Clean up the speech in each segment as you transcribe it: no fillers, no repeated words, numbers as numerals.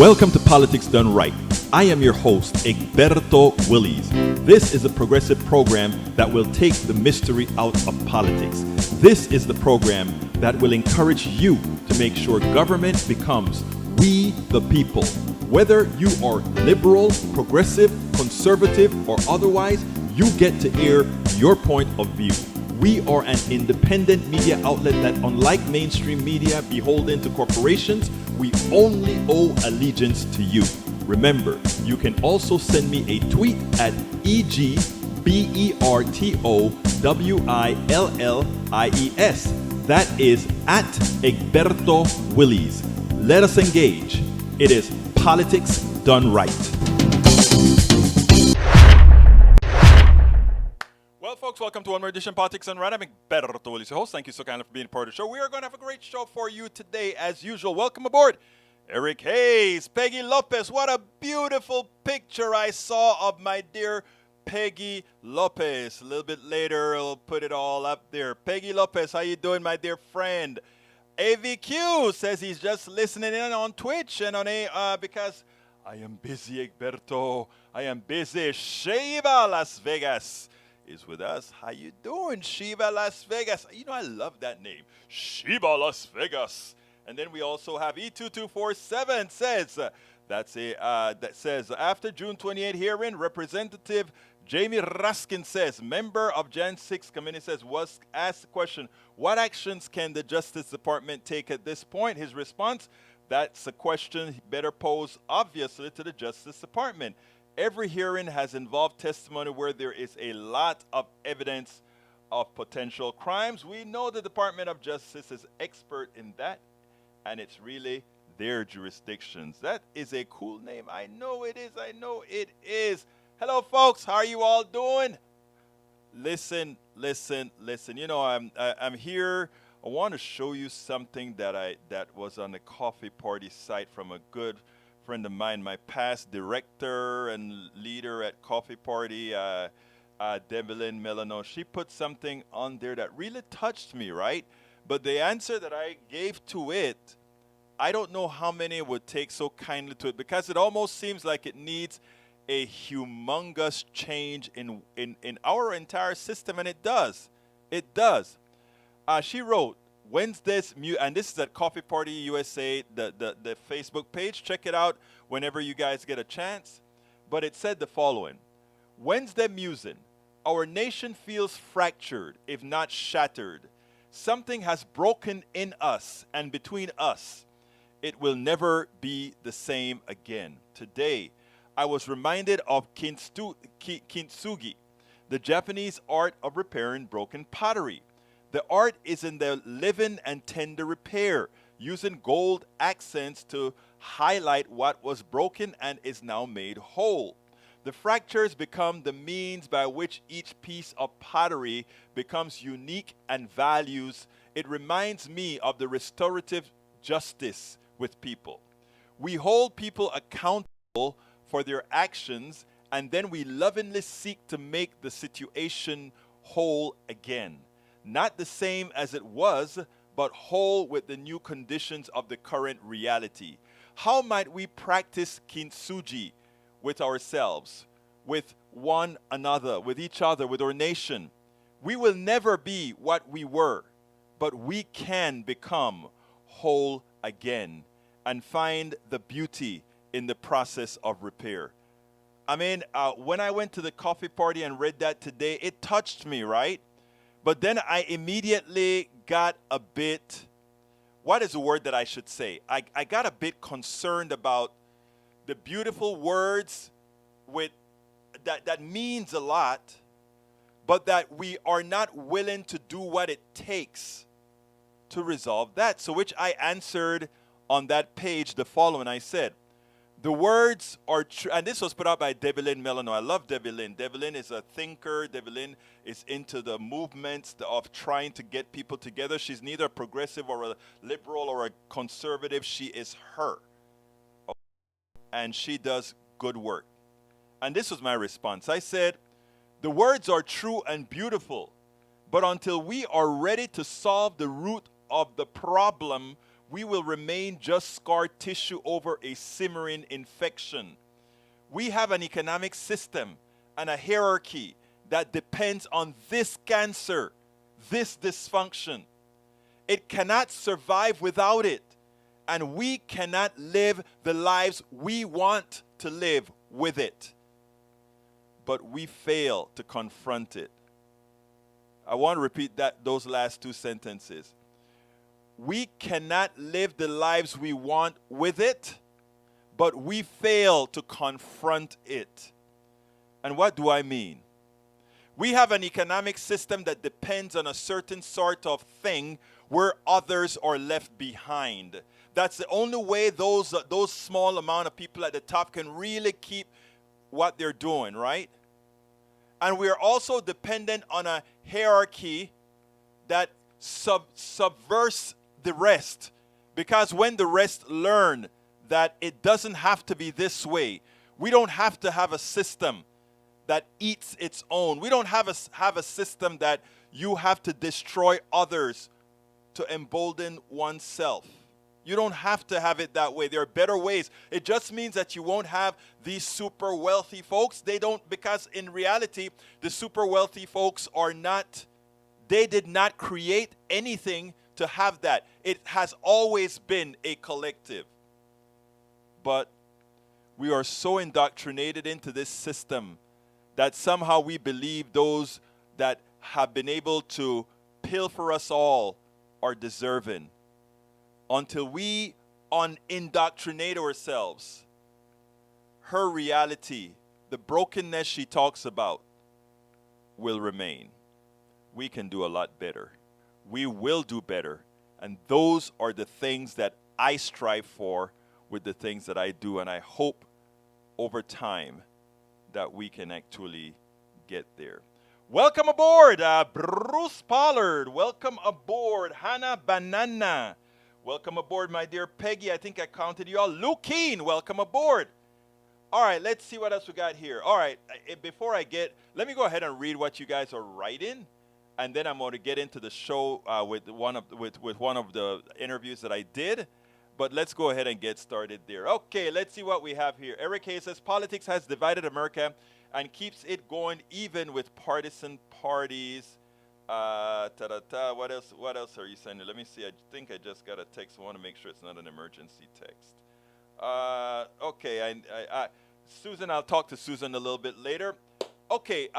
Welcome to Politics Done Right. I am your host, Egberto Willies. This is a progressive program that will take the mystery out of politics. This is the program that will encourage you to make sure government becomes we the people. Whether you are liberal, progressive, conservative, or otherwise, you get to air your point of view. We are an independent media outlet that, unlike mainstream media beholden to corporations, we only owe allegiance to you. Remember, you can also send me a tweet at EGBERTOWILLIES. That is at Egberto Willies. Let us engage. It is Politics Done Right. Well, folks, welcome to one more edition of Politics Done Right. I'm Egberto Willies, your host. Thank you so kindly for being part of the show. We are going to have a great show for you today, as usual. Welcome aboard, Eric Hayes, Peggy Lopez. What a beautiful picture I saw of my dear Peggy Lopez. A little bit later, I'll put it all up there. Peggy Lopez, how you doing, my dear friend? AVQ says he's just listening in on Twitch and on because I am busy, Egberto. I am busy. Shiva, Las Vegas is with us. How you doing, Shiva, Las Vegas? You know, I love that name, Shiva, Las Vegas. And then we also have E2247 says, that says, after June 28 hearing, Representative Jamie Raskin says, member of Jan 6 committee says, was asked the question, what actions can the Justice Department take at this point? His response, that's a question better posed obviously to the Justice Department. Every hearing has involved testimony where there is a lot of evidence of potential crimes. We know the Department of Justice is expert in that, and it's really their jurisdictions. That is a cool name. I know it is. I know it is. Hello, folks. How are you all doing? Listen. You know, I'm here. I want to show you something that was on the coffee party site from a good friend of mine, my past director and leader at Coffee Party, Devlin Melano. She put something on there that really touched me, right? But the answer that I gave to it, I don't know how many would take so kindly to it, because it almost seems like it needs a humongous change in our entire system, and it does. It does. She wrote, Wednesday's and this is at Coffee Party USA, the Facebook page. Check it out whenever you guys get a chance. But it said the following: Wednesday musing. Our nation feels fractured, if not shattered. Something has broken in us and between us. It will never be the same again. Today, I was reminded of kintsugi, the Japanese art of repairing broken pottery. The art is in the living and tender repair, using gold accents to highlight what was broken and is now made whole. The fractures become the means by which each piece of pottery becomes unique and values. It reminds me of the restorative justice with people. We hold people accountable for their actions, and then we lovingly seek to make the situation whole again. Not the same as it was, but whole with the new conditions of the current reality. How might we practice kintsugi with ourselves, with one another, with each other, with our nation? We will never be what we were, but we can become whole again and find the beauty in the process of repair. I mean, when I went to the coffee party and read that today, it touched me, right? But then I immediately got a bit, what is the word that I should say? I got a bit concerned about the beautiful words with that means a lot, but that we are not willing to do what it takes to resolve that. So which I answered on that page the following. I said, the words are true, and this was put out by Devlin Melano. I love Devlin. Devlin is a thinker. Devlin is into the movements of trying to get people together. She's neither a progressive or a liberal or a conservative. She is her. And she does good work. And this was my response. I said, the words are true and beautiful, but until we are ready to solve the root of the problem, we will remain just scar tissue over a simmering infection. We have an economic system and a hierarchy that depends on this cancer, this dysfunction. It cannot survive without it, and we cannot live the lives we want to live with it. But we fail to confront it. I want to repeat those last two sentences. We cannot live the lives we want with it, but we fail to confront it. And what do I mean? We have an economic system that depends on a certain sort of thing where others are left behind. That's the only way those small amount of people at the top can really keep what they're doing, right? And we are also dependent on a hierarchy that subverts the rest. Because when the rest learn that it doesn't have to be this way, we don't have to have a system that eats its own. We don't have a system that you have to destroy others to embolden oneself. You don't have to have it that way. There are better ways. It just means that you won't have these super wealthy folks. They don't, because in reality, the super wealthy folks they did not create anything to have that. It has always been a collective. But we are so indoctrinated into this system that somehow we believe those that have been able to pilfer us all are deserving. Until we unindoctrinate ourselves, her reality, the brokenness she talks about, will remain. We can do a lot better. We will do better. And those are the things that I strive for with the things that I do. And I hope over time that we can actually get there. Welcome aboard, Bruce Pollard. Welcome aboard, Hannah Banana. Welcome aboard, my dear Peggy. I think I counted you all. Luke Keen, welcome aboard. All right, let's see what else we got here. All right, before let me go ahead and read what you guys are writing, and then I'm going to get into the show with one of the interviews that I did. But let's go ahead and get started there. Okay, let's see what we have here. Eric Hayes says, politics has divided America and keeps it going even with partisan parties. What else are you sending? Let me see. I think I just got a text. I want to make sure it's not an emergency text. Okay, Susan, I'll talk to Susan a little bit later. Okay,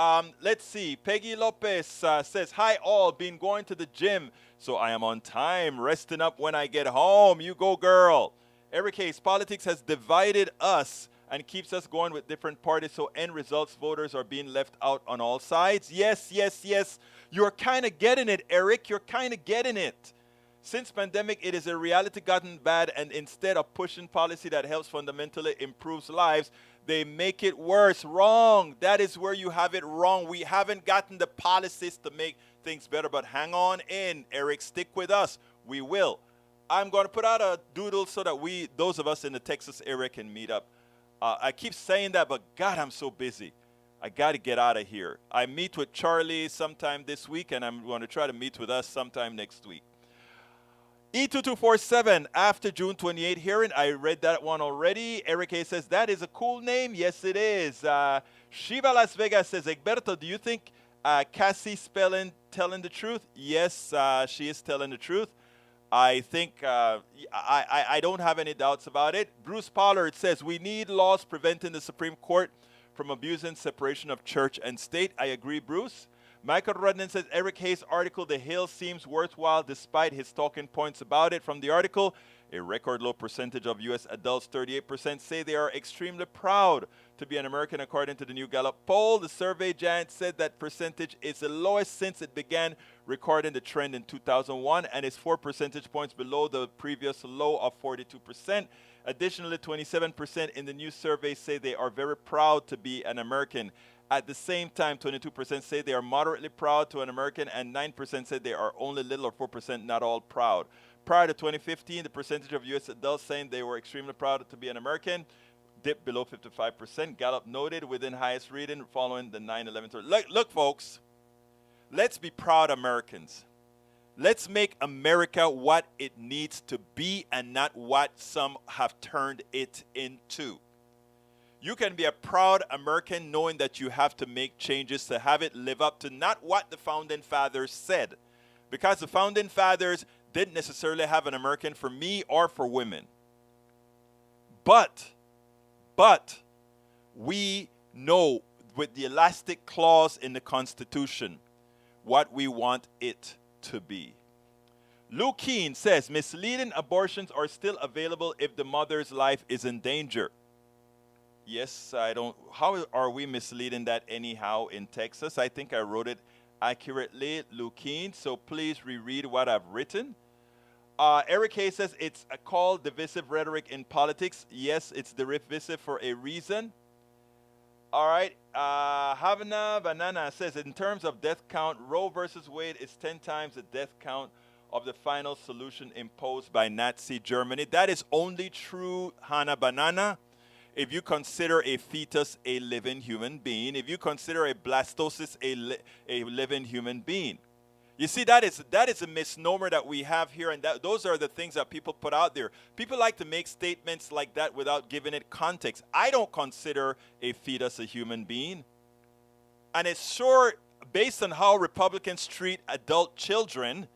let's see. Peggy Lopez says, hi all, been going to the gym, so I am on time, resting up when I get home. You go, girl. Eric Hayes, politics has divided us and keeps us going with different parties, so end results voters are being left out on all sides. Yes, yes, yes. You're kind of getting it, Eric. You're kind of getting it. Since pandemic, it is a reality gotten bad, and instead of pushing policy that helps fundamentally improves lives, they make it worse. Wrong. That is where you have it wrong. We haven't gotten the policies to make things better, but hang on in, Eric. Stick with us. We will. I'm going to put out a doodle so that those of us in the Texas area can meet up. I keep saying that, but God, I'm so busy. I got to get out of here. I meet with Charlie sometime this week, and I'm going to try to meet with us sometime next week. E2247, after June 28 hearing, I read that one already. Eric A. says, that is a cool name. Yes, it is. Shiva Las Vegas says, Egberto, do you think Cassie Spellin telling the truth? Yes, she is telling the truth. I think I don't have any doubts about it. Bruce Pollard says, we need laws preventing the Supreme Court from abusing separation of church and state. I agree, Bruce. Michael Rudnan says, Eric Hayes' article, The Hill, seems worthwhile despite his talking points about it. From the article, a record low percentage of U.S. adults, 38%, say they are extremely proud to be an American, according to the new Gallup poll. The survey giant said that percentage is the lowest since it began recording the trend in 2001 and is 4 percentage points below the previous low of 42%. Additionally, 27% in the new survey say they are very proud to be an American. At the same time, 22% say they are moderately proud to an American, and 9% say they are only little or 4% not all proud. Prior to 2015, the percentage of U.S. adults saying they were extremely proud to be an American dipped below 55%. Gallup noted within highest reading following the 9/11. Look, folks, let's be proud Americans. Let's make America what it needs to be and not what some have turned it into. You can be a proud American knowing that you have to make changes to have it live up to not what the founding fathers said. Because the founding fathers didn't necessarily have an American for me or for women. But we know with the elastic clause in the Constitution what we want it to be. Lou Keene says, misleading abortions are still available if the mother's life is in danger. Yes, I don't. How are we misleading that anyhow in Texas? I think I wrote it accurately, Lou Keene, so please reread what I've written. Eric Hayes says, it's called divisive rhetoric in politics. Yes, it's divisive for a reason. All right. Havana Banana says, in terms of death count, Roe versus Wade is 10 times the death count of the final solution imposed by Nazi Germany. That is only true, Hannah Banana, if you consider a fetus a living human being, if you consider a blastocyst a living human being. You see, that is a misnomer that we have here, and those are the things that people put out there. People like to make statements like that without giving it context. I don't consider a fetus a human being. And it's sure, based on how Republicans treat adult children,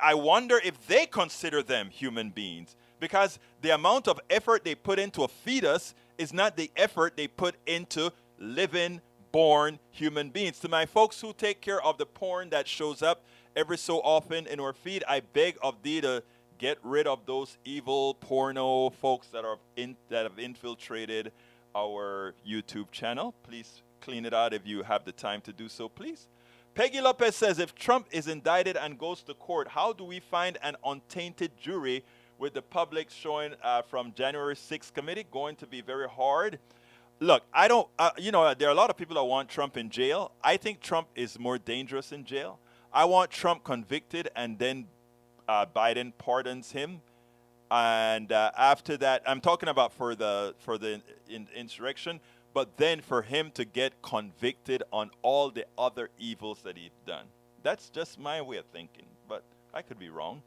I wonder if they consider them human beings. Because the amount of effort they put into a fetus is not the effort they put into living, born human beings. To my folks who take care of the porn that shows up every so often in our feed, I beg of thee to get rid of those evil porno folks that have infiltrated our YouTube channel. Please clean it out if you have the time to do so, please. Peggy Lopez says, if Trump is indicted and goes to court, how do we find an untainted jury with the public showing from January 6th committee? Going to be very hard. Look, I don't, there are a lot of people that want Trump in jail. I think Trump is more dangerous in jail. I want Trump convicted and then Biden pardons him. And after that, I'm talking about for the insurrection, but then for him to get convicted on all the other evils that he's done. That's just my way of thinking, but I could be wrong.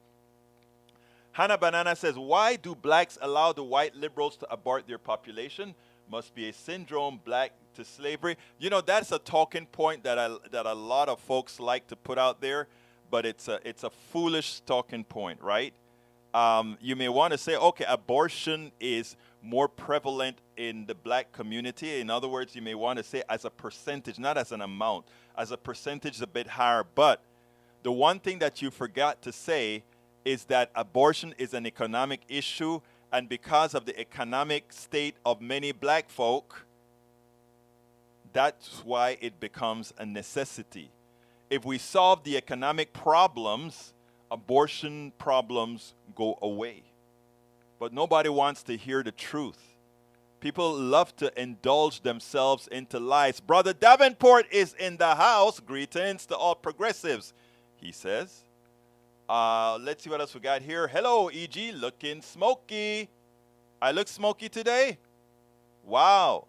Hannah Banana says, why do blacks allow the white liberals to abort their population? Must be a syndrome black to slavery. You know, that's a talking point that a lot of folks like to put out there, but it's a foolish talking point, right? You may want to say, okay, abortion is more prevalent in the black community. In other words, you may want to say as a percentage, not as an amount. As a percentage, a bit higher. But the one thing that you forgot to say is that abortion is an economic issue, and because of the economic state of many black folk, that's why it becomes a necessity. If we solve the economic problems, abortion problems go away. But nobody wants to hear the truth. People love to indulge themselves into lies. Brother Davenport is in the house. Greetings to all progressives, he says. Let's see what else we got here. Hello, E.G. Looking smoky. I look smoky today? Wow.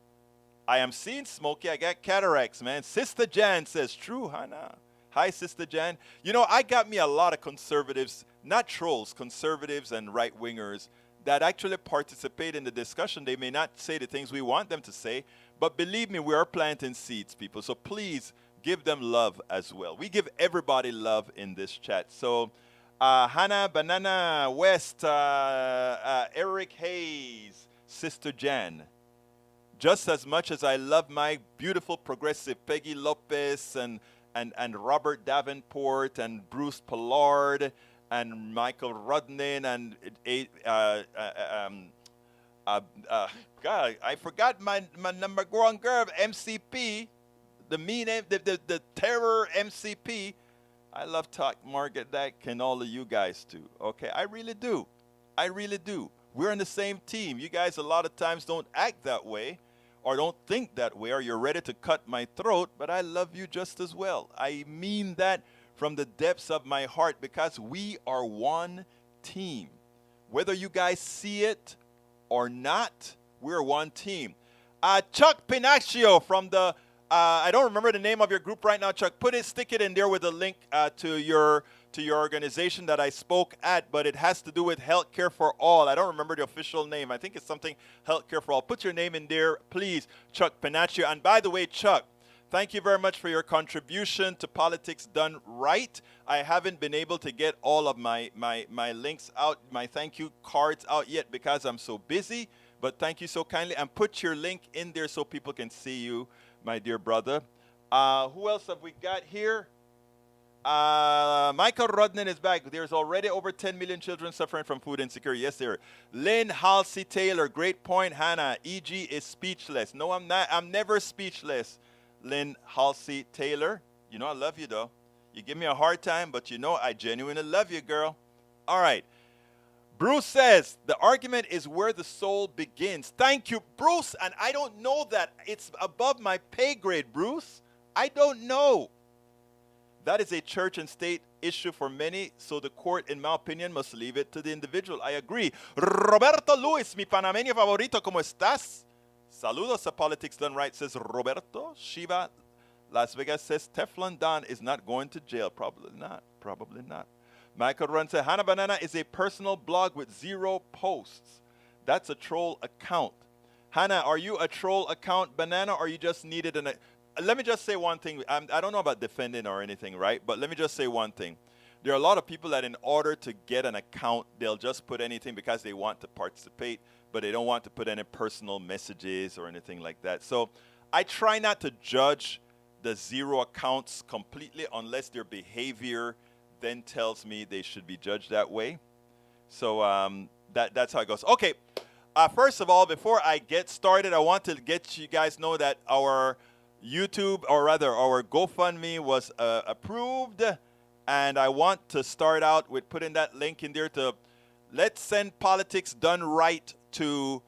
I am seeing smoky. I got cataracts, man. Sister Jan says, true, Hannah. Hi, Sister Jan. You know, I got me a lot of conservatives, not trolls, conservatives and right-wingers that actually participate in the discussion. They may not say the things we want them to say, but believe me, we are planting seeds, people. So please give them love as well. We give everybody love in this chat. So Hannah, Banana, West, Eric Hayes, Sister Jan. Just as much as I love my beautiful progressive Peggy Lopez and Robert Davenport and Bruce Pollard and Michael Rudnin and God, I forgot my number one girl, MCP, the terror MCP. I love talk Margaret Dak and all of you guys too. Okay, I really do. I really do. We're on the same team. You guys a lot of times don't act that way or don't think that way, or you're ready to cut my throat, but I love you just as well. I mean that from the depths of my heart, because we are one team. Whether you guys see it or not, we're one team. Chuck Pinacchio from the, I don't remember the name of your group right now, Chuck. Stick it in there with a link to to your organization that I spoke at, but it has to do with healthcare for all. I don't remember the official name. I think it's something healthcare for all. Put your name in there, please, Chuck Panaccio. And by the way, Chuck, thank you very much for your contribution to Politics Done Right. I haven't been able to get all of my links out, my thank you cards out yet because I'm so busy. But thank you so kindly. And put your link in there so people can see you, my dear brother. Who else have we got here? Michael Rodnan is back. There's already over 10 million children suffering from food insecurity. Yes, sir. Lynn Halsey Taylor, great point, Hannah. EG is speechless. No, I'm not. I'm never speechless. Lynn Halsey Taylor. You know I love you, though. You give me a hard time, but you know I genuinely love you, girl. All right. Bruce says, the argument is where the soul begins. Thank you, Bruce. And I don't know that. It's above my pay grade, Bruce. I don't know. That is a church and state issue for many, so the court, in my opinion, must leave it to the individual. I agree. Roberto Luis, mi panameño favorito, ¿cómo estás? Saludos a Politics Done Right, says Roberto. Shiva, Las Vegas says Teflon Don is not going to jail. Probably not. Probably not. Michael Run said, Hannah Banana is a personal blog with 0 posts. That's a troll account. Hannah, are you a troll account, Banana, or you just needed an... Let me just say one thing. I don't know about defending or anything, right? But let me just say one thing. There are a lot of people that in order to get an account, they'll just put anything because they want to participate, but they don't want to put any personal messages or anything like that. So I try not to judge the 0 accounts completely unless their behavior then tells me they should be judged that way. So that's how it goes. Okay. First of all, before I get started, I want to get you guys know that our YouTube, or rather our GoFundMe was approved, and I want to start out with putting that link in there to let's send Politics Done Right to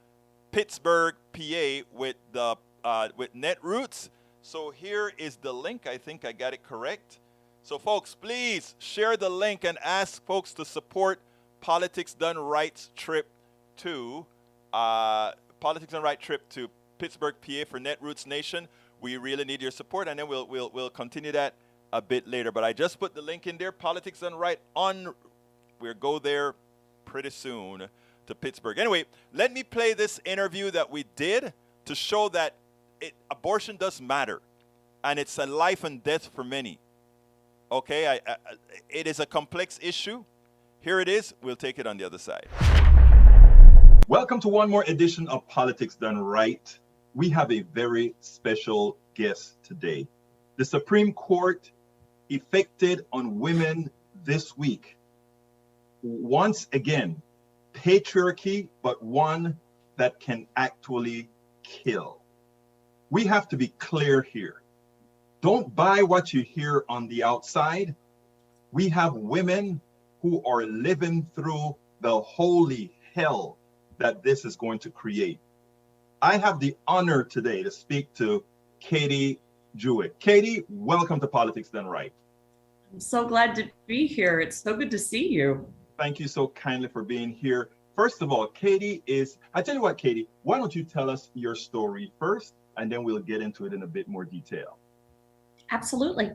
Pittsburgh, PA with Netroots. So here is the link. I think I got it correct. So folks, please share the link and ask folks to support Politics Done Right's trip to Politics Done Right trip to Pittsburgh, PA for Netroots Nation. We really need your support, and then we'll continue that a bit later. But I just put the link in there. Politics Done Right on. We'll go there pretty soon to Pittsburgh. Anyway, let me play this interview that we did to show that abortion does matter, and it's a life and death for many. Okay, it is a complex issue. Here it is. We'll take it on the other side. Welcome to one more edition of Politics Done Right. We have a very special guest today. The Supreme Court effected on women this week. Once again, patriarchy, but one that can actually kill. We have to be clear here. Don't buy what you hear on the outside. We have women who are living through the holy hell that this is going to create. I have the honor today to speak to Katy Jewett. Katy, welcome to Politics Done Right. I'm so glad to be here. It's so good to see you. Thank you so kindly for being here. First of all, Katy I tell you what, Katy, why don't you tell us your story first, and then we'll get into it in a bit more detail. Absolutely.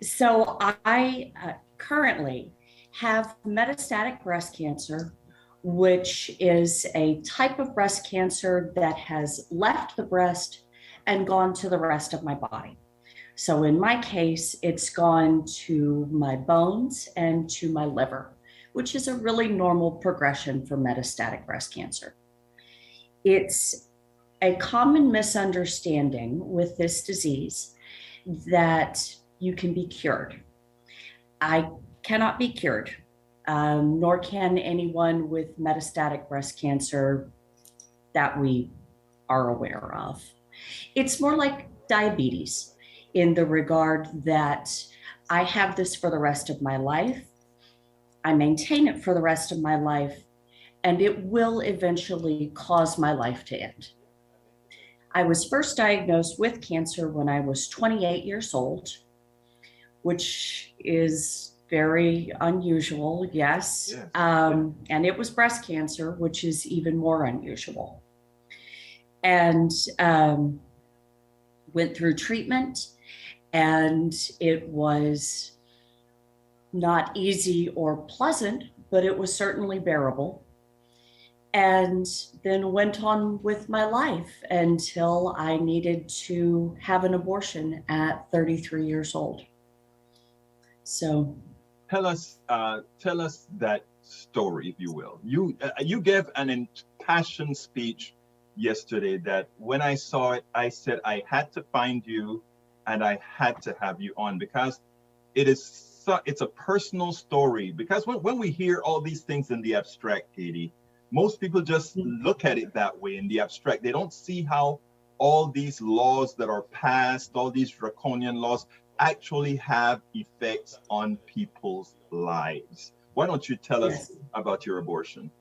So I currently have metastatic breast cancer, which is a type of breast cancer that has left the breast and gone to the rest of my body. So in my case, it's gone to my bones and to my liver, which is a really normal progression for metastatic breast cancer. It's a common misunderstanding with this disease that you can be cured. I cannot be cured. Nor can anyone with metastatic breast cancer that we are aware of. It's more like diabetes in the regard that I have this for the rest of my life. I maintain it for the rest of my life, and it will eventually cause my life to end. I was first diagnosed with cancer when I was 28 years old, which is very unusual, yes. And it was breast cancer, which is even more unusual. And went through treatment, and it was not easy or pleasant, but it was certainly bearable. And then went on with my life until I needed to have an abortion at 33 years old. So Tell us that story, if you will. You gave an impassioned speech yesterday that when I saw it, I said I had to find you and I had to have you on because it's a personal story. Because when we hear all these things in the abstract, Katy, most people just look at it that way in the abstract. They don't see how all these laws that are passed, all these draconian laws, actually have effects on people's lives. Why don't you tell us about your abortion?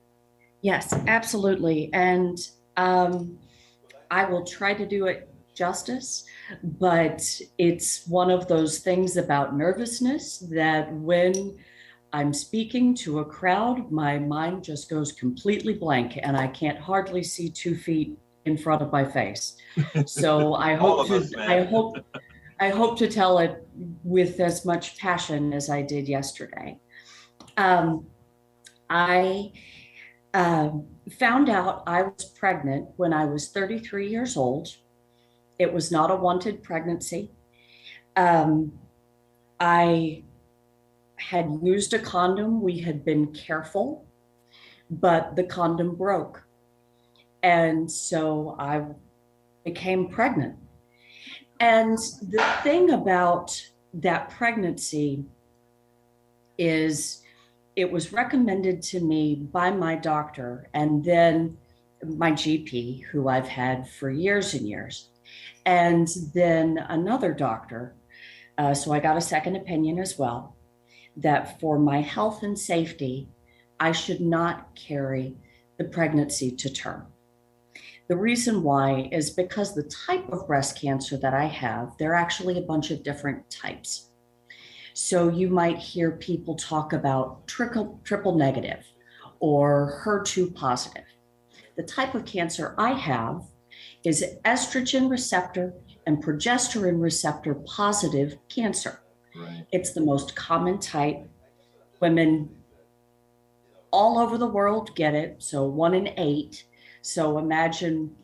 Yes, absolutely. And I will try to do it justice, but it's one of those things about nervousness that when I'm speaking to a crowd, my mind just goes completely blank and I can't hardly see 2 feet in front of my face. So I hope to tell it with as much passion as I did yesterday. I found out I was pregnant when I was 33 years old. It was not a wanted pregnancy. I had used a condom. We had been careful, but the condom broke. And so I became pregnant. And the thing about that pregnancy is it was recommended to me by my doctor and then my GP, who I've had for years and years, and then another doctor. So I got a second opinion as well, that for my health and safety, I should not carry the pregnancy to term. The reason why is because the type of breast cancer that I have, there are actually a bunch of different types. So you might hear people talk about triple negative or HER2 positive. The type of cancer I have is estrogen receptor and progesterone receptor positive cancer. Right. It's the most common type. Women all over the world get it, so 1 in 8. So imagine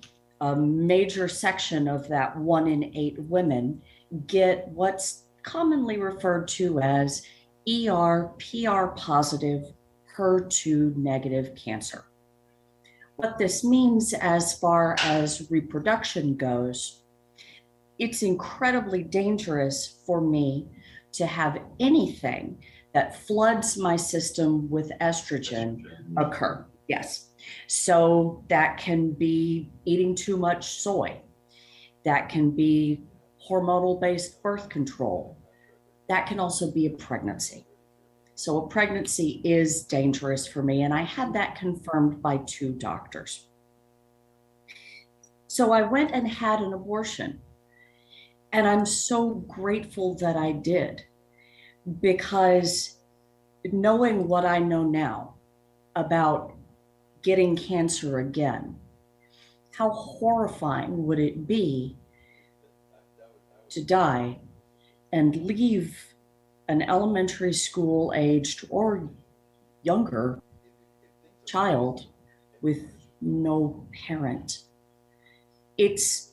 a major section of that 1 in 8 women get what's commonly referred to as ER/PR positive HER2 negative cancer. What this means as far as reproduction goes, it's incredibly dangerous for me to have anything that floods my system with estrogen occur. Yes. So that can be eating too much soy. That can be hormonal-based birth control. That can also be a pregnancy. So a pregnancy is dangerous for me, and I had that confirmed by 2 doctors. So I went and had an abortion, and I'm so grateful that I did, because knowing what I know now about getting cancer again, how horrifying would it be to die and leave an elementary school aged or younger child with no parent. It's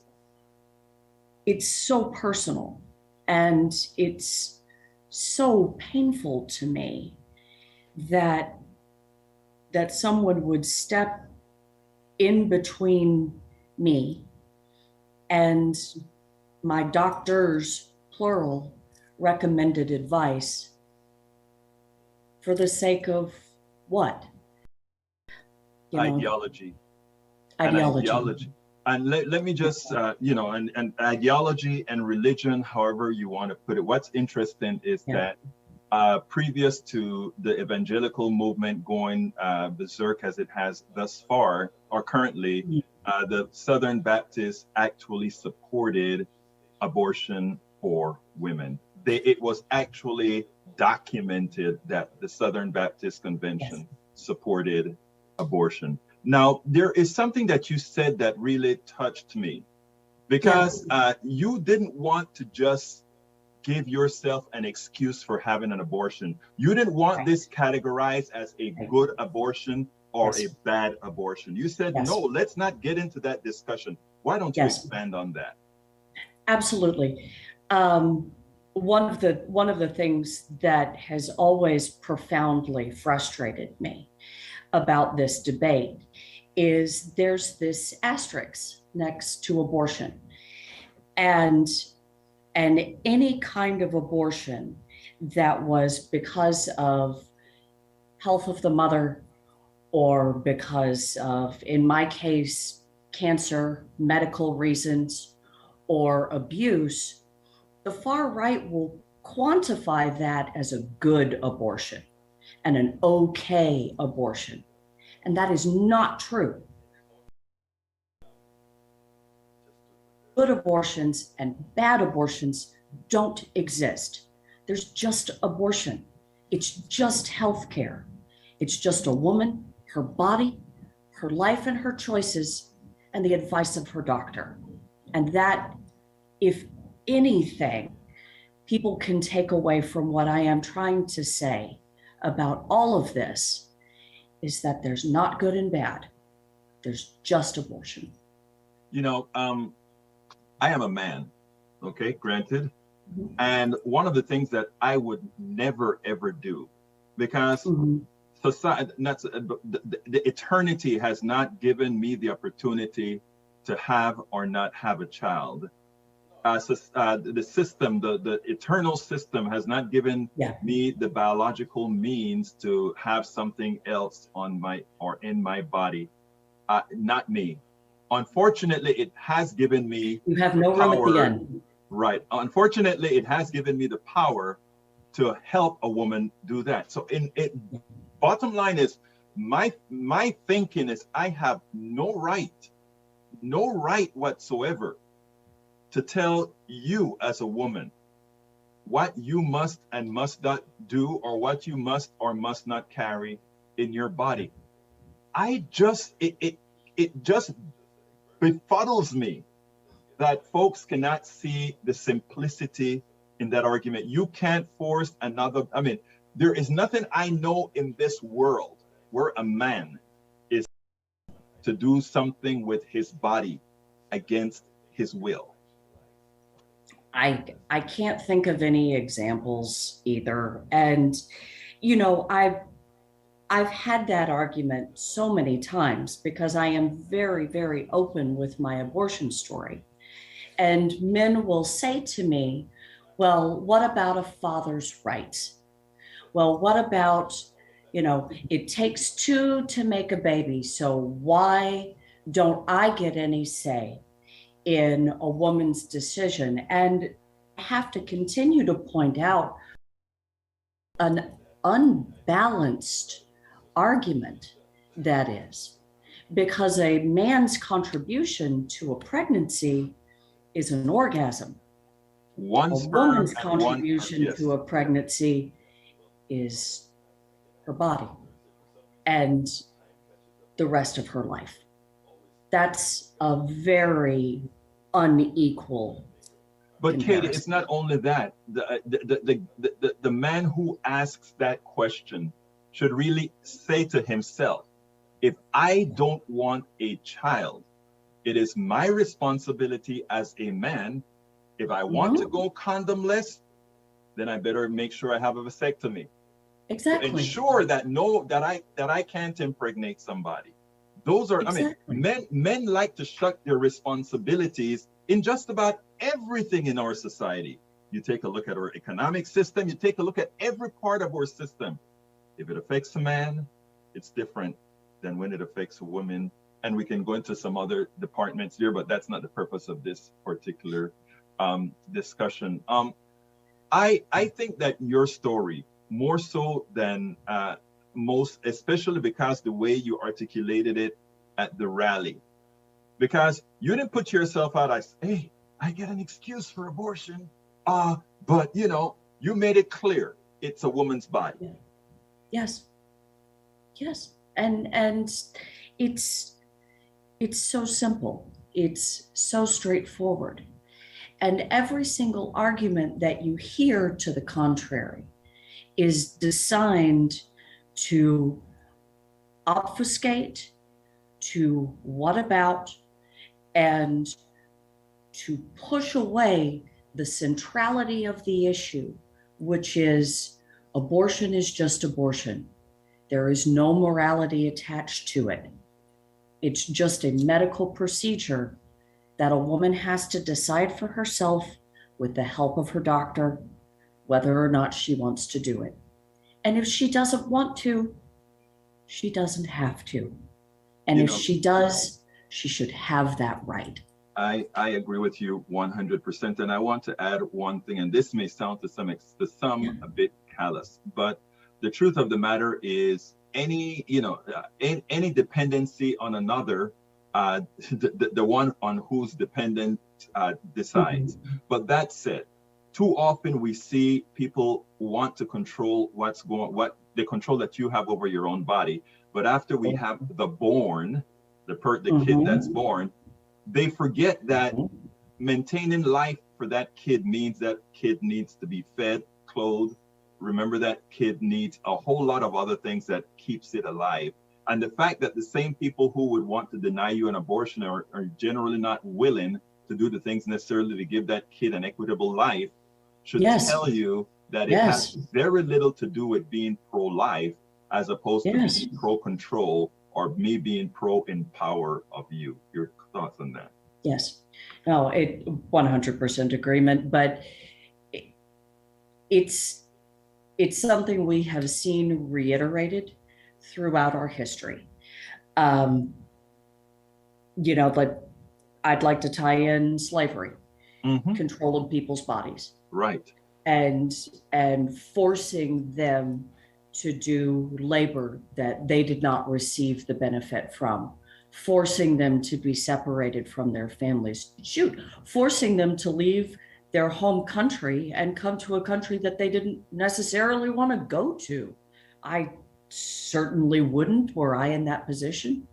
so personal, and it's so painful to me that someone would step in between me and my doctors, plural, recommended advice for the sake of what? Ideology. Ideology. And let me just, and ideology and religion, however you want to put it. What's interesting is that previous to the evangelical movement going berserk as it has thus far, or currently, the Southern Baptists actually supported abortion for women. It was actually documented that the Southern Baptist Convention supported abortion. Now, there is something that you said that really touched me, because you didn't want to just give yourself an excuse for having an abortion. You didn't want this categorized as a good abortion or a bad abortion. You said, no, let's not get into that discussion. Why don't you expand on that? Absolutely. One of the things that has always profoundly frustrated me about this debate is there's this asterisk next to abortion, and any kind of abortion that was because of health of the mother, or because of, in my case, cancer, medical reasons, or abuse, the far right will quantify that as a good abortion and an okay abortion. And that is not true. Good abortions and bad abortions don't exist. There's just abortion. It's just healthcare. It's just a woman, her body, her life and her choices, and the advice of her doctor. And that, if anything, people can take away from what I am trying to say about all of this, is that there's not good and bad. There's just abortion. You know, I am a man, okay, granted. And one of the things that I would never, ever do, because society, the eternity has not given me the opportunity to have or not have a child. The system, the eternal system has not given me the biological means to have something else on my or in my body. Not me. Unfortunately, it has given me you have no room at the end. Right. Unfortunately, it has given me the power to help a woman do that. So bottom line is my thinking is I have no right whatsoever to tell you as a woman what you must and must not do, or what you must or must not carry in your body. It just befuddles me that folks cannot see the simplicity in that argument. You can't force another. I mean, there is nothing I know in this world where a man is to do something with his body against his will. I can't think of any examples either. And, you know, I've had that argument so many times because I am very, very open with my abortion story. And men will say to me, well, what about a father's rights? Well, what about, you know, it takes two to make a baby, so why don't I get any say in a woman's decision? And I have to continue to point out an unbalanced argument that is, because a man's contribution to a pregnancy is an orgasm. A woman's contribution to a pregnancy is her body and the rest of her life. That's a very unequal. But Katie, it's not only that. The man who asks that question should really say to himself, if I don't want a child, it is my responsibility as a man. If I want to go condomless, then I better make sure I have a vasectomy. Exactly. To ensure that I can't impregnate somebody. Those are, I mean, men like to shuck their responsibilities in just about everything in our society. You take a look at our economic system, you take a look at every part of our system. If it affects a man, it's different than when it affects a woman. And we can go into some other departments here, but that's not the purpose of this particular discussion. I think that your story, more so than most, especially because the way you articulated it at the rally, because you didn't put yourself out as, hey, I get an excuse for abortion, but you know, you made it clear it's a woman's body. Yeah. Yes, and it's so simple. It's so straightforward. And every single argument that you hear to the contrary is designed to obfuscate, to what about, and to push away the centrality of the issue, which is abortion is just abortion. There is no morality attached to it. It's just a medical procedure that a woman has to decide for herself with the help of her doctor, whether or not she wants to do it. And if she doesn't want to, she doesn't have to. And if she does, she should have that right. I agree with you 100%. And I want to add one thing, and this may sound to some a bit callous, but the truth of the matter is any dependency on another, the one on who's dependent decides. Mm-hmm. But that said, too often we see people want to control what the control that you have over your own body. But after we have the kid that's born, they forget that maintaining life for that kid means that kid needs to be fed, clothed. Remember, that kid needs a whole lot of other things that keeps it alive. And the fact that the same people who would want to deny you an abortion are generally not willing to do the things necessarily to give that kid an equitable life should tell you that it has very little to do with being pro-life as opposed to being pro-control or me being pro-empower of you. Your thoughts on that? Yes. No, 100% agreement, but it's something we have seen reiterated throughout our history. But I'd like to tie in slavery, control of people's bodies. Right. And forcing them to do labor that they did not receive the benefit from, forcing them to be separated from their families, forcing them to leave their home country and come to a country that they didn't necessarily want to go to. I certainly wouldn't were I in that position.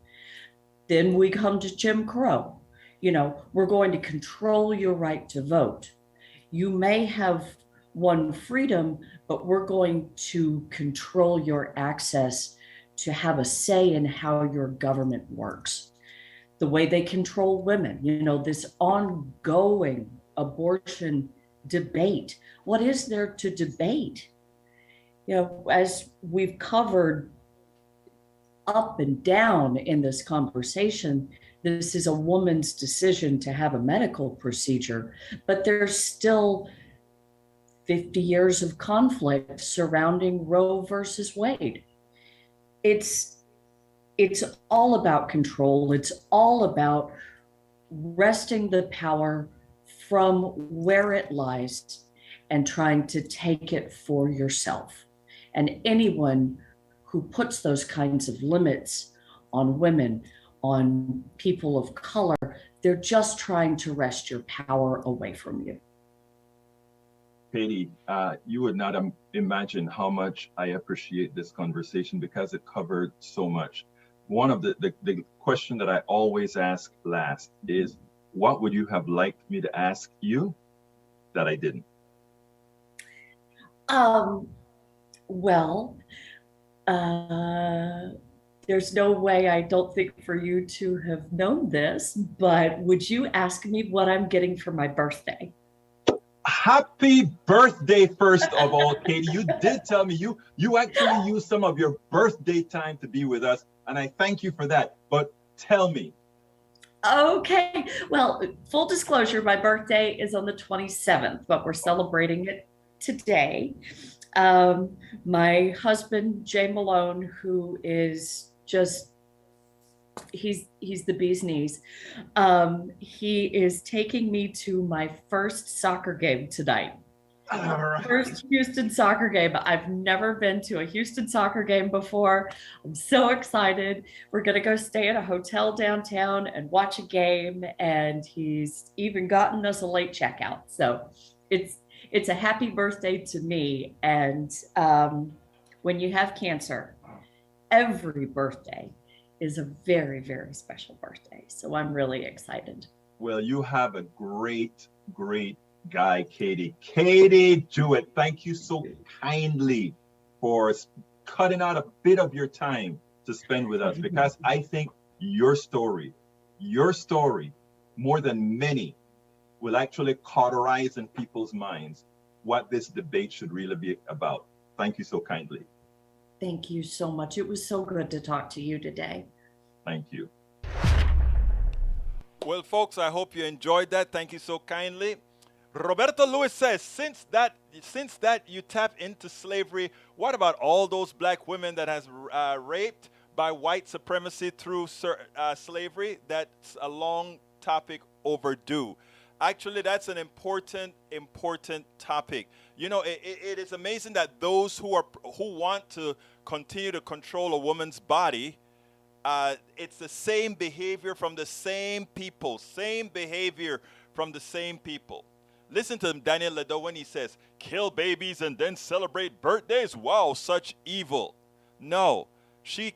Then we come to Jim Crow. We're going to control your right to vote. You may have won freedom, but we're going to control your access to have a say in how your government works. The way they control women, this ongoing abortion debate. What is there to debate? As we've covered up and down in this conversation, this is a woman's decision to have a medical procedure, but there's still 50 years of conflict surrounding Roe versus Wade. It's all about control. It's all about wresting the power from where it lies and trying to take it for yourself. And anyone who puts those kinds of limits on women, on people of color, they're just trying to wrest your power away from you. Katy, you would not imagine how much I appreciate this conversation because it covered so much. One of the question that I always ask last is, what would you have liked me to ask you that I didn't? There's no way, I don't think, for you to have known this, but would you ask me what I'm getting for my birthday? Happy birthday, first of all, Katy. You did tell me you actually used some of your birthday time to be with us, and I thank you for that. But tell me. Okay. Well, full disclosure, my birthday is on the 27th, but we're celebrating it today. My husband, Jay Malone, who is just, he's the bee's knees. He is taking me to my first soccer game tonight. All right. First Houston soccer game. I've never been to a Houston soccer game before. I'm so excited. We're going to go stay at a hotel downtown and watch a game. And he's even gotten us a late checkout. So it's a happy birthday to me. And when you have cancer, every birthday is a very, very special birthday. So I'm really excited. Well, you have a great, great guy, Katy. Katy Jewett, thank you so kindly for cutting out a bit of your time to spend with us, because I think your story, more than many, will actually cauterize in people's minds what this debate should really be about. Thank you so kindly. Thank you so much. It was so good to talk to you today. Thank you. Well, folks, I hope you enjoyed that. Thank you so kindly. Roberto Lewis says, since that you tap into slavery, what about all those black women that has raped by white supremacy through slavery? That's a long topic overdue. Actually, that's an important topic. You know, it is amazing that those who want to continue to control a woman's body, it's the same behavior from the same people. Listen to Daniel Ledo when he says, kill babies and then celebrate birthdays. Wow, such evil. No, the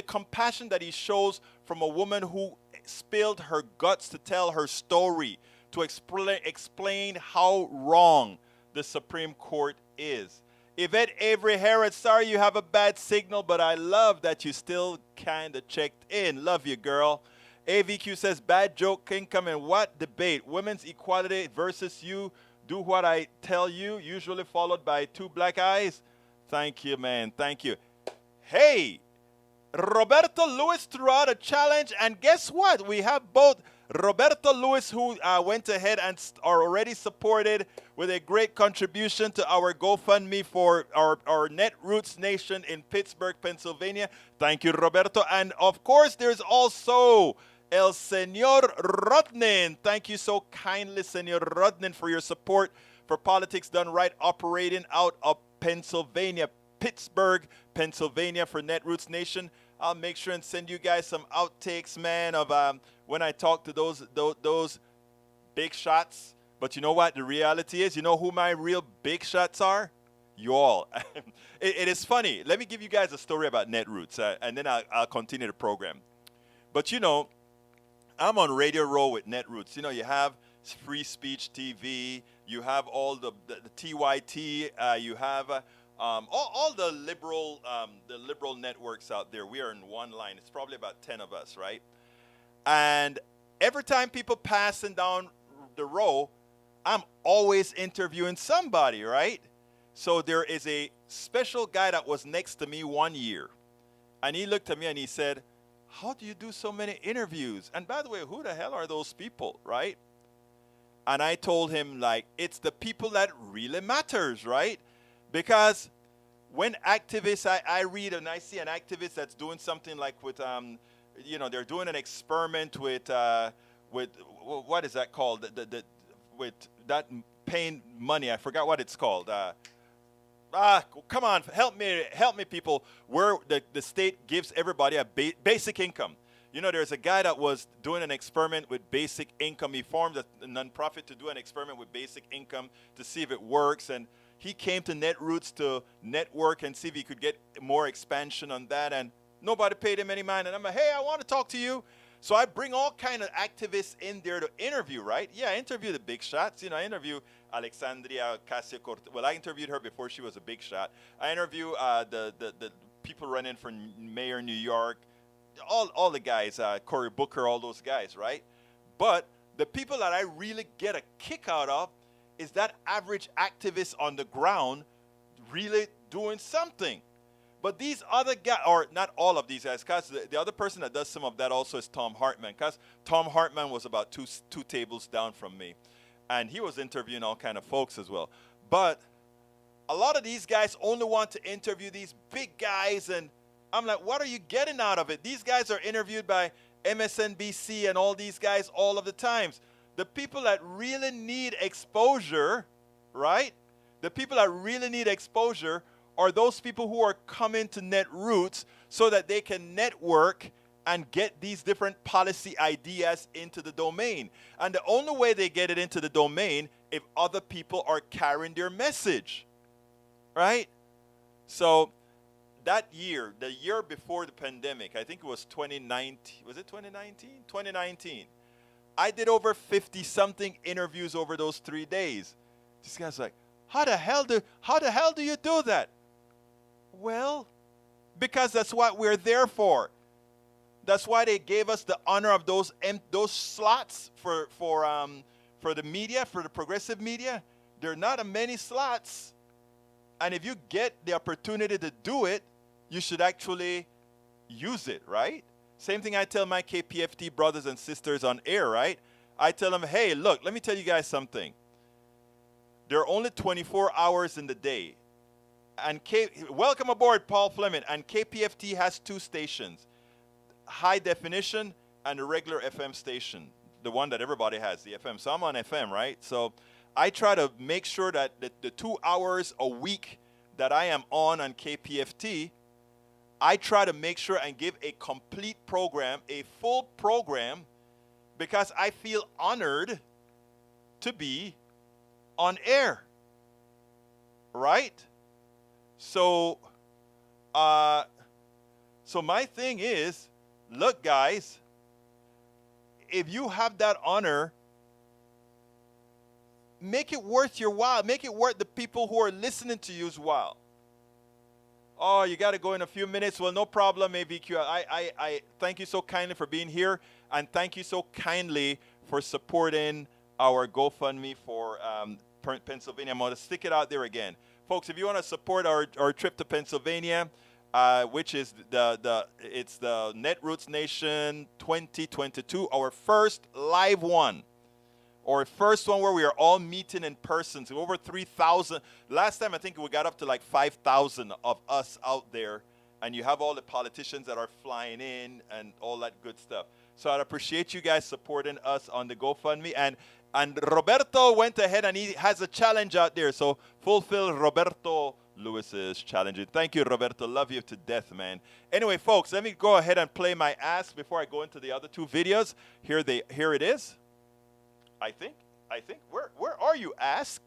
compassion that he shows from a woman who spilled her guts to tell her story, to explain how wrong the Supreme Court is. Yvette Avery Harris, sorry you have a bad signal, but I love that you still kind of checked in. Love you, girl. AVQ says, bad joke can come in what debate? Women's equality versus you do what I tell you, usually followed by two black eyes. Thank you, man. Thank you. Hey, Roberto Lewis threw out a challenge, and guess what? We have both Roberto Lewis, who went ahead and are already supported with a great contribution to our GoFundMe for our Netroots Nation in Pittsburgh, Pennsylvania. Thank you, Roberto. And of course, there's also El Senor Rodnin. Thank you so kindly, Senor Rodnin, for your support for Politics Done Right, operating out of Pennsylvania, Pittsburgh, Pennsylvania, for Netroots Nation. I'll make sure and send you guys some outtakes, man, of when I talk to those big shots. But you know what? The reality is, you know who my real big shots are? You all. It is funny. Let me give you guys a story about Netroots, and then I'll continue the program. But you know, I'm on Radio Row with Netroots. You know, you have Free Speech TV, you have all the TYT, you have all the liberal networks out there. We are in one line. It's probably about 10 of us, right? And every time people passing down the row, I'm always interviewing somebody, right? So there is a special guy that was next to me one year, and he looked at me and he said, how do you do so many interviews? And by the way, who the hell are those people, right? And I told him, like, it's the people that really matters, right? Because when activists, I read and I see an activist that's doing something like with, you know, they're doing an experiment with what is that called? With that paying money, I forgot what it's called. Come on, help me, people. Where the state gives everybody a basic income. You know, there's a guy that was doing an experiment with basic income. He formed a nonprofit to do an experiment with basic income to see if it works. And he came to Netroots to network and see if he could get more expansion on that. And nobody paid him any mind. And I'm like, hey, I want to talk to you. So I bring all kind of activists in there to interview, right? Yeah, I interview the big shots. You know, I interview Alexandria Ocasio-Cortez. Well, I interviewed her before she was a big shot. I interview the people running for mayor in New York, all the guys, Cory Booker, all those guys, right? But the people that I really get a kick out of is that average activist on the ground really doing something. But these other guys, or not all of these guys, because the other person that does some of that also is Tom Hartman, because Tom Hartman was about two tables down from me. And he was interviewing all kind of folks as well. But a lot of these guys only want to interview these big guys, and I'm like, what are you getting out of it? These guys are interviewed by MSNBC and all these guys all of the times. The people that really need exposure, right? The people that really need exposure are those people who are coming to Netroots so that they can network and get these different policy ideas into the domain. And the only way they get it into the domain if other people are carrying their message, right? So that year, the year before the pandemic, I think it was 2019. Was it 2019? 2019. I did over 50 something interviews over those 3 days. This guy's like, how the hell do you do that? Well, because that's what we're there for. That's why they gave us the honor of those slots for the media, for the progressive media. There are not many slots. And if you get the opportunity to do it, you should actually use it, right? Same thing I tell my KPFT brothers and sisters on air, right? I tell them, hey, look, let me tell you guys something. There are only 24 hours in the day. And welcome aboard, Paul Fleming. And KPFT has 2 stations, high definition and a regular FM station, the one that everybody has, the FM. So I'm on FM, right? So I try to make sure that the 2 hours a week that I am on KPFT, I try to make sure and give a complete program, a full program, because I feel honored to be on air, right? So, so my thing is, look, guys, if you have that honor, make it worth your while. Make it worth the people who are listening to you's while. Oh, you got to go in a few minutes. Well, no problem, AVQ. I thank you so kindly for being here, and thank you so kindly for supporting our GoFundMe for Pennsylvania. I'm going to stick it out there again. Folks, if you want to support our trip to Pennsylvania, which is it's the Netroots Nation 2022, our first live one. Or first one where we are all meeting in person. So over 3,000. Last time I think we got up to like 5,000 of us out there. And you have all the politicians that are flying in and all that good stuff. So I'd appreciate you guys supporting us on the GoFundMe. And Roberto went ahead and he has a challenge out there. So fulfill Roberto Lewis's challenge. Thank you, Roberto. Love you to death, man. Anyway, folks, let me go ahead and play my ask before I go into the other 2 videos. Here it is. I think. Where are you, Ask?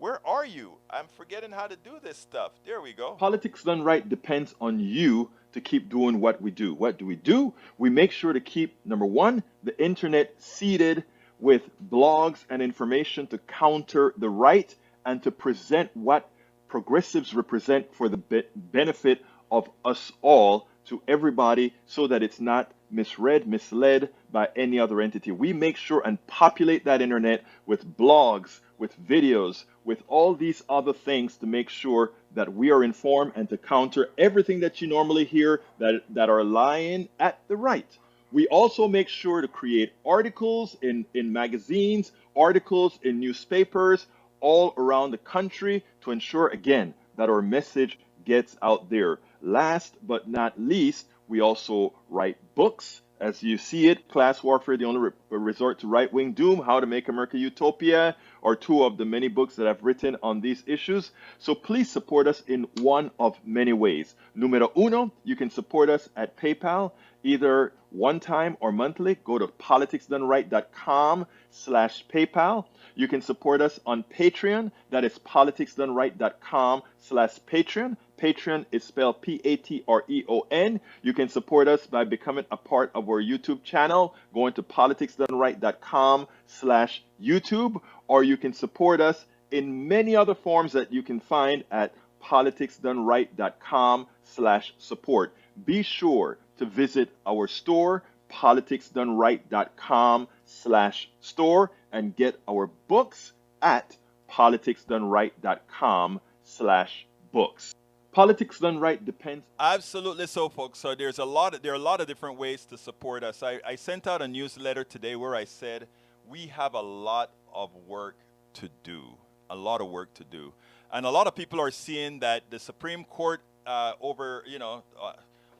Where are you? I'm forgetting how to do this stuff. There we go. Politics done right depends on you to keep doing what we do. What do? We make sure to keep, number one, the internet seeded with blogs and information to counter the right and to present what progressives represent for the benefit of us all to everybody so that it's not misread, misled by any other entity. We make sure and populate that internet with blogs, with videos, with all these other things to make sure that we are informed and to counter everything that you normally hear that are lying at the right. We also make sure to create articles in magazines, articles in newspapers all around the country to ensure, again, that our message gets out there. Last but not least, we also write books. As you see it, Class Warfare, the only resort to right-wing doom, How to Make America Utopia, are 2 of the many books that I've written on these issues. So please support us in one of many ways. Numero uno, you can support us at PayPal, either one time or monthly. Go to politicsdoneright.com/PayPal. You can support us on Patreon. That is politicsdoneright.com/Patreon. Patreon is spelled Patreon. You can support us by becoming a part of our YouTube channel, going to politicsdoneright.com/YouTube, or you can support us in many other forms that you can find at politicsdoneright.com/support. Be sure to visit our store, politicsdoneright.com/store, and get our books at politicsdoneright.com/books. Politics done right depends. Absolutely so, folks. So there are a lot of different ways to support us. I sent out a newsletter today where I said we have a lot of work to do. A lot of work to do. And a lot of people are seeing that the Supreme Court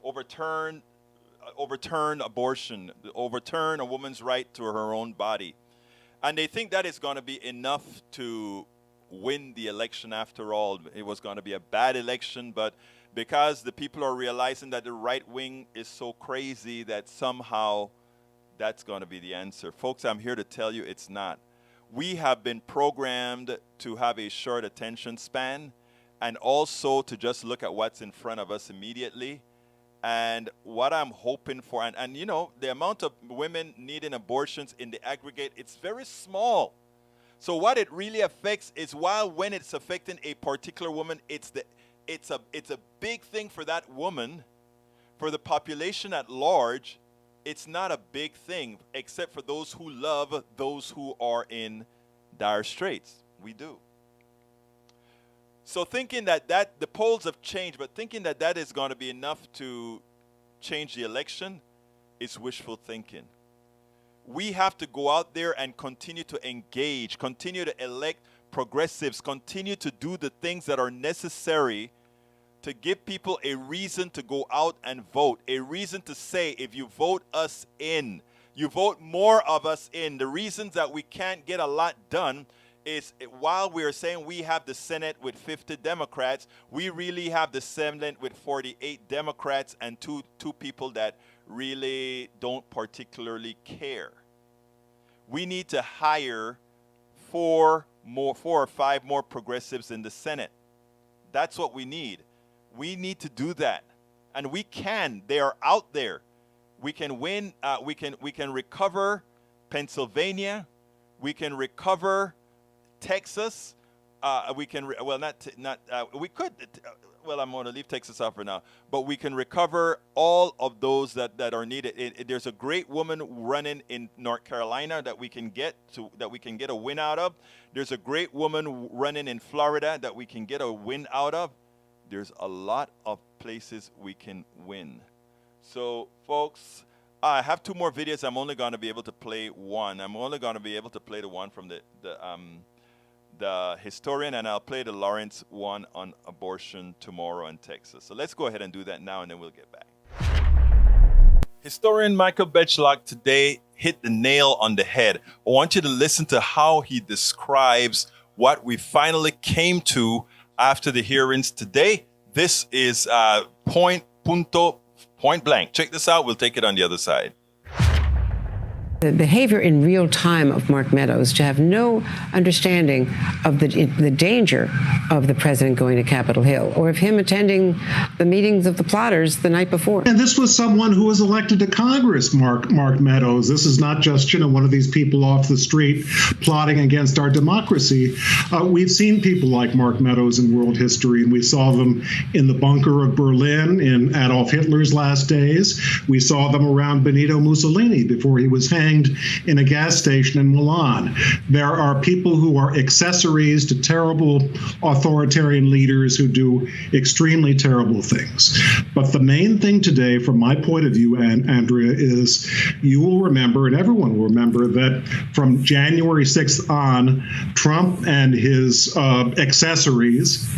overturn abortion, overturn a woman's right to her own body. And they think that is going to be enough to win the election after all. It was going to be a bad election, but because the people are realizing that the right wing is so crazy that somehow that's going to be the answer. Folks, I'm here to tell you it's not. We have been programmed to have a short attention span and also to just look at what's in front of us immediately. And what I'm hoping for, and you know, the amount of women needing abortions in the aggregate, it's very small. So what it really affects is when it's affecting a particular woman, it's a big thing for that woman. For the population at large, it's not a big thing, except for those who love those who are in dire straits. We do. So thinking that the polls have changed, but thinking that is going to be enough to change the election is wishful thinking. We have to go out there and continue to engage, continue to elect progressives, continue to do the things that are necessary to give people a reason to go out and vote, a reason to say, if you vote us in, you vote more of us in. The reasons that we can't get a lot done is while we are saying we have the Senate with 50 Democrats, we really have the Senate with 48 Democrats and two people that really don't particularly care. We need to hire 4 or 5 more progressives in the Senate. That's what we need. We need to do that. And we can. They are out there. We can win. We can recover Pennsylvania. We can recover Texas. We can we could. Well, I'm going to leave Texas out for now. But we can recover all of those that are needed. There's a great woman running in North Carolina that we can get a win out of. There's a great woman running in Florida that we can get a win out of. There's a lot of places we can win. So, folks, I have 2 more videos. I'm only going to be able to play one. I'm only going to be able to play the one from the historian, and I'll play the Lawrence one on abortion tomorrow in Texas. So let's go ahead and do that now, and then we'll get back. Historian Michael Betschlock today hit the nail on the head. I want you to listen to how he describes what we finally came to after the hearings today. This is point blank. Check this out. We'll take it on the other side. The behavior in real time of Mark Meadows, to have no understanding of the danger of the president going to Capitol Hill, or of him attending the meetings of the plotters the night before. And this was someone who was elected to Congress, Mark Meadows. This is not just, one of these people off the street plotting against our democracy. We've seen people like Mark Meadows in world history, and we saw them in the bunker of Berlin in Adolf Hitler's last days. We saw them around Benito Mussolini before he was hanged in a gas station in Milan. There are people who are accessories to terrible authoritarian leaders who do extremely terrible things. But the main thing today, from my point of view, Andrea, is you will remember, and everyone will remember, that from January 6th on, Trump and his accessories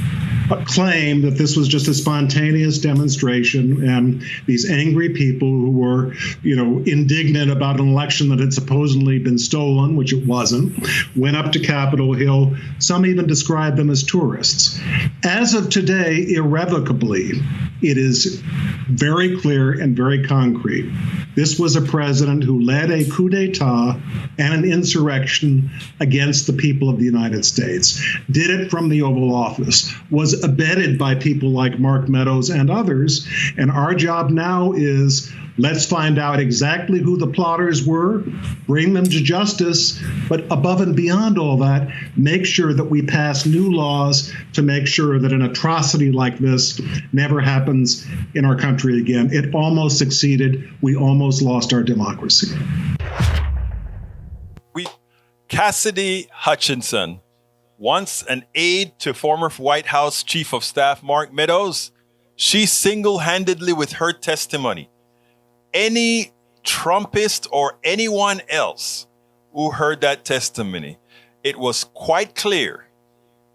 claim that this was just a spontaneous demonstration, and these angry people who were, indignant about an election that had supposedly been stolen, which it wasn't, went up to Capitol Hill. Some even described them as tourists. As of today, irrevocably, it is very clear and very concrete. This was a president who led a coup d'etat and an insurrection against the people of the United States, did it from the Oval Office, was abetted by people like Mark Meadows and others. And our job now is, let's find out exactly who the plotters were, bring them to justice, but above and beyond all that, make sure that we pass new laws to make sure that an atrocity like this never happens in our country again. It almost succeeded. We almost lost our democracy. Cassidy Hutchinson, once an aide to former White House Chief of Staff Mark Meadows, she single-handedly, with her testimony, any Trumpist or anyone else who heard that testimony, it was quite clear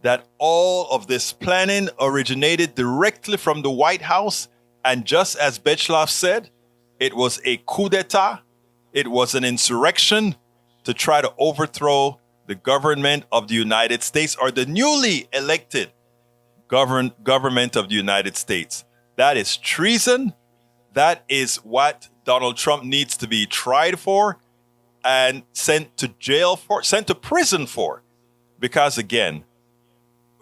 that all of this planning originated directly from the White House. And just as Betschlock said, it was a coup d'etat. It was an insurrection to try to overthrow the government of the United States, or the newly elected government of the United States. That is treason. That is what Donald Trump needs to be tried for and sent to jail for, sent to prison for. Because again,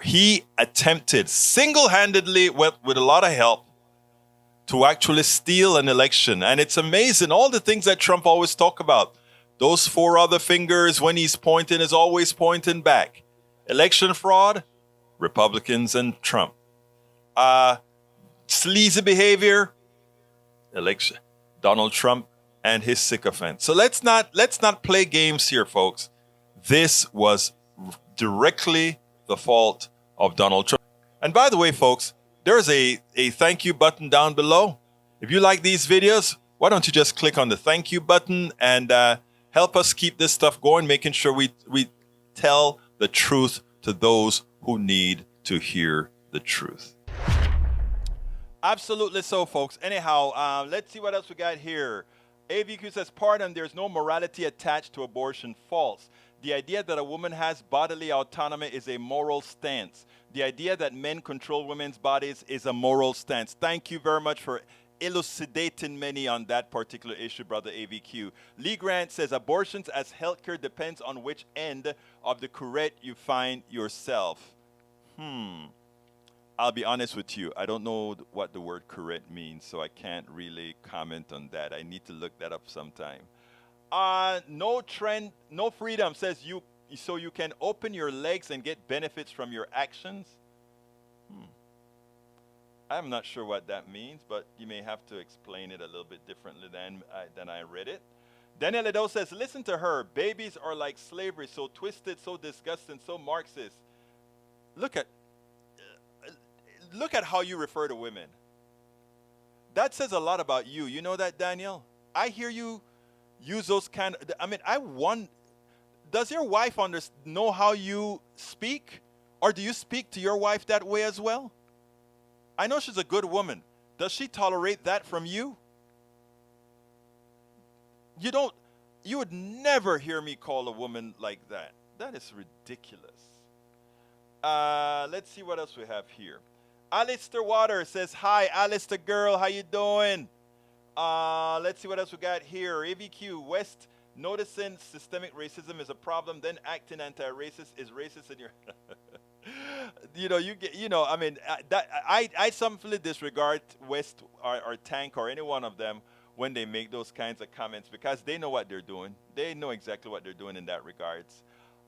he attempted single-handedly, with a lot of help, to actually steal an election. And it's amazing, all the things that Trump always talk about. Those four other fingers, when he's pointing, is always pointing back. Election fraud, Republicans and Trump. Sleazy behavior, election, Donald Trump and his sycophant. So let's not play games here, folks. This was directly the fault of Donald Trump. And by the way, folks, there's a thank you button down below. If you like these videos, why don't you just click on the thank you button and help us keep this stuff going, making sure we tell the truth to those who need to hear the truth. Absolutely so, folks. Anyhow, let's see what else we got here. AVQ says, pardon, there's no morality attached to abortion. False. The idea that a woman has bodily autonomy is a moral stance. The idea that men control women's bodies is a moral stance. Thank you very much for elucidating many on that particular issue, brother AVQ. Lee Grant says, abortions as healthcare depends on which end of the correct you find yourself. I'll be honest with you. I don't know what the word correct means, so I can't really comment on that. I need to look that up sometime. No trend, no freedom says you can open your legs and get benefits from your actions. I'm not sure what that means, but you may have to explain it a little bit differently than I read it. Daniel Edo says, listen to her. Babies are like slavery, so twisted, so disgusting, so Marxist. Look at how you refer to women. That says a lot about you. You know that, Daniel? I hear you use those kind of, does your wife know how you speak? Or do you speak to your wife that way as well? I know she's a good woman. Does she tolerate that from you? You would never hear me call a woman like that. That is ridiculous. Let's see what else we have here. Alistair Waters says, hi, Alistair girl, how you doing? Let's see what else we got here. AVQ, West, noticing systemic racism is a problem, then acting anti-racist is racist in your... I simply disregard West or Tank or any one of them when they make those kinds of comments because they know what they're doing. They know exactly what they're doing in that regards.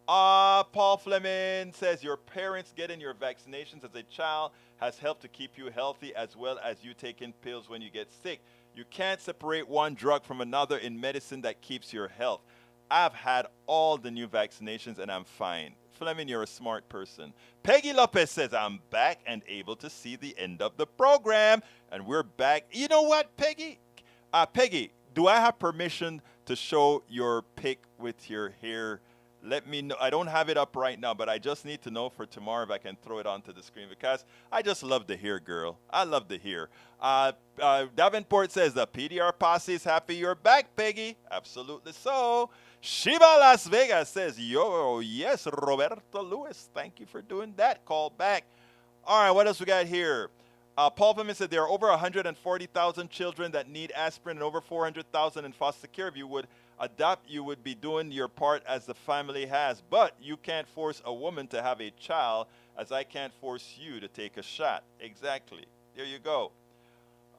Paul Fleming says, your parents getting your vaccinations as a child has helped to keep you healthy as well as you taking pills when you get sick. You can't separate one drug from another in medicine that keeps your health. I've had all the new vaccinations and I'm fine. Fleming, you're a smart person. Peggy Lopez says, I'm back and able to see the end of the program. And we're back. You know what, Peggy? Peggy, do I have permission to show your pic with your hair? Let me know. I don't have it up right now, but I just need to know for tomorrow if I can throw it onto the screen because I just love the hair, girl. I love the hair. Davenport says the PDR posse is happy you're back, Peggy. Absolutely so. Shiva Las Vegas says, yo, yes, Roberto Lewis. Thank you for doing that. Call back. All right, what else we got here? Paul Fleming said there are over 140,000 children that need aspirin and over 400,000 in foster care. If you would adopt, you would be doing your part as the family has. But you can't force a woman to have a child as I can't force you to take a shot. Exactly. There you go.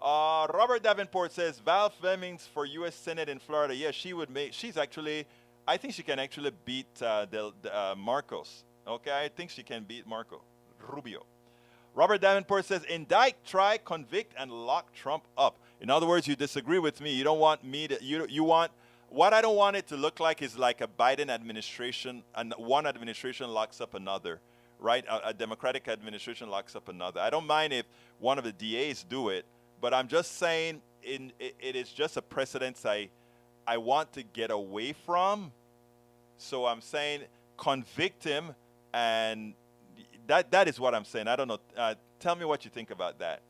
Robert Davenport says, Val Flemings for U.S. Senate in Florida. Yes, she's actually, I think she can actually beat Marcos. Okay, I think she can beat Marco Rubio. Robert Davenport says, indict, try, convict, and lock Trump up. In other words, you disagree with me. You don't want me to, you want, what I don't want it to look like is like a Biden administration, and one administration locks up another, right? A Democratic administration locks up another. I don't mind if one of the DAs do it, but I'm just saying it is just a precedence I want to get away from. So I'm saying convict him, and that is what I'm saying. I don't know. Tell me what you think about that.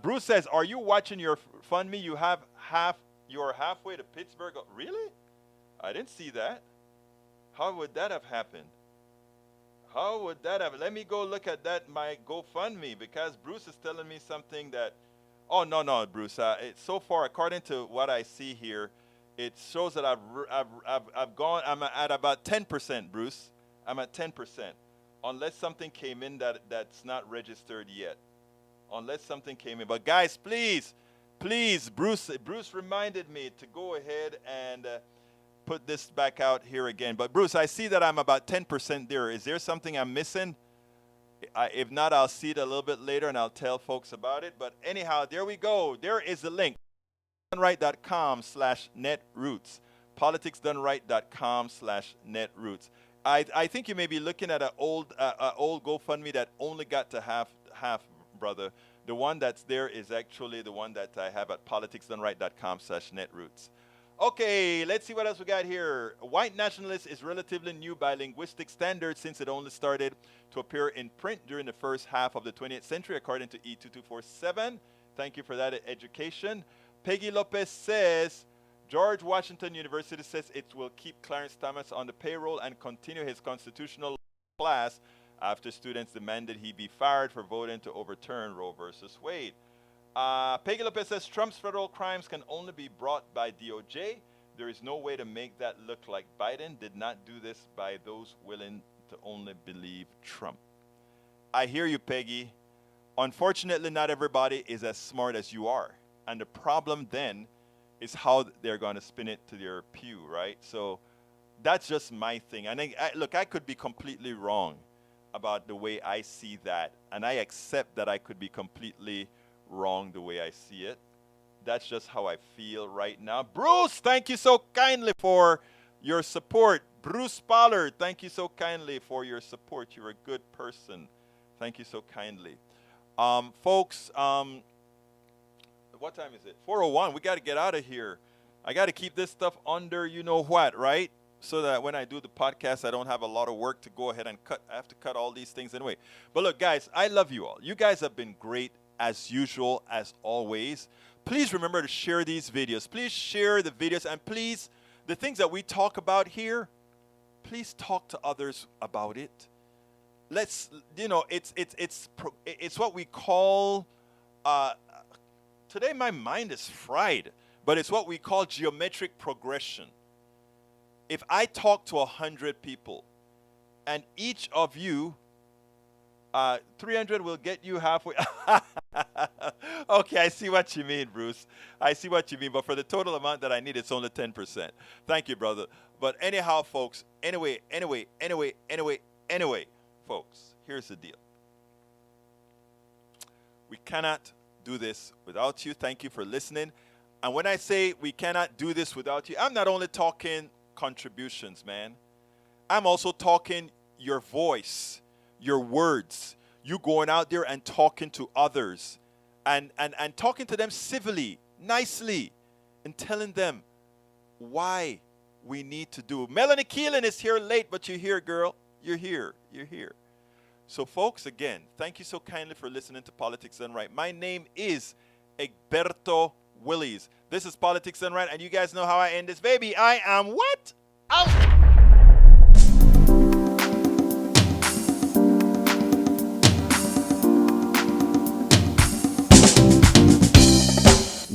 Bruce says, are you watching your Fund Me? You're halfway to Pittsburgh. Really? I didn't see that. How would that have happened? How would that have? Let me go look at that, my GoFundMe, because Bruce is telling me something that, oh, no, Bruce. So far, according to what I see here, it shows that I've gone, I'm at about 10%, Bruce. I'm at 10%. Unless something came in that's not registered yet. unless something came in. But guys, please, Bruce reminded me to go ahead and put this back out here again. But Bruce, I see that I'm about 10% there. Is there something I'm missing? If not, I'll see it a little bit later and I'll tell folks about it. But anyhow, there we go. There is the link. politicsdoneright.com/netroots. politicsdoneright.com/netroots. I think you may be looking at an old GoFundMe that only got to half, brother. The one that's there is actually the one that I have at politicsdoneright.com/netroots. Okay, let's see what else we got here. White nationalist is relatively new by linguistic standards since it only started to appear in print during the first half of the 20th century, according to E2247. Thank you for that education. Peggy Lopez says, George Washington University says it will keep Clarence Thomas on the payroll and continue his constitutional class after students demanded he be fired for voting to overturn Roe versus Wade. Peggy Lopez says Trump's federal crimes can only be brought by DOJ. There is no way to make that look like Biden did not do this by those willing to only believe Trump. I hear you, Peggy. Unfortunately, not everybody is as smart as you are. And the problem then is how they're going to spin it to their pew, right? So that's just my thing. And look, I could be completely wrong about the way I see that. And I accept that I could be completely wrong the way I see it. That's just how I feel right now. Bruce, thank you so kindly for your support. Bruce Pollard, thank you so kindly for your support. You're a good person. Thank you so kindly. Folks, what time is it? 4:01. We got to get out of here. I got to keep this stuff under you know what, right? So that when I do the podcast, I don't have a lot of work to go ahead and cut. I have to cut all these things anyway. But look, guys, I love you all. You guys have been great as usual, as always. Please remember to share these videos. Please share the videos. And please, the things that we talk about here, please talk to others about it. Let's, it's what we call, today my mind is fried, but it's what we call geometric progression. If I talk to 100 people and each of you, 300 will get you halfway. Okay, I see what you mean, Bruce. I see what you mean. But for the total amount that I need, it's only 10%. Thank you, brother. But anyhow, folks, anyway, folks, here's the deal. We cannot do this without you. Thank you for listening. And when I say we cannot do this without you, I'm not only talking contributions, man. I'm also talking your voice, your words, you going out there and talking to others and talking to them civilly, nicely, and telling them why we need to do. Melanie Keelan is here late, but you're here, girl. You're here. You're here. So, folks, again, thank you so kindly for listening to Politics Done Right. My name is Egberto Willies. This is Politics Done Right, and you guys know how I end this, baby. I am what? Out!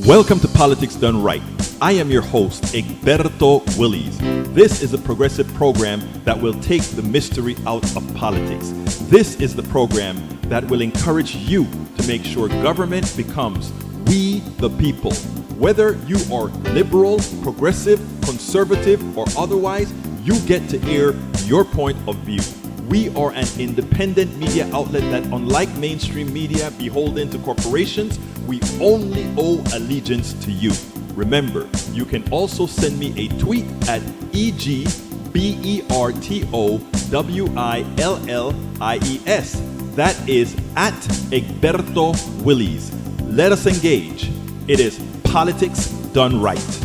Welcome to Politics Done Right. I am your host, Egberto Willies. This is a progressive program that will take the mystery out of politics. This is the program that will encourage you to make sure government becomes we the people. Whether you are liberal, progressive, conservative, or otherwise, you get to air your point of view. We are an independent media outlet that, unlike mainstream media beholden to corporations, we only owe allegiance to you. Remember, you can also send me a tweet at EGBERTOWILLIES. That is at Egberto Willies. Let us engage. It is Politics Done Right.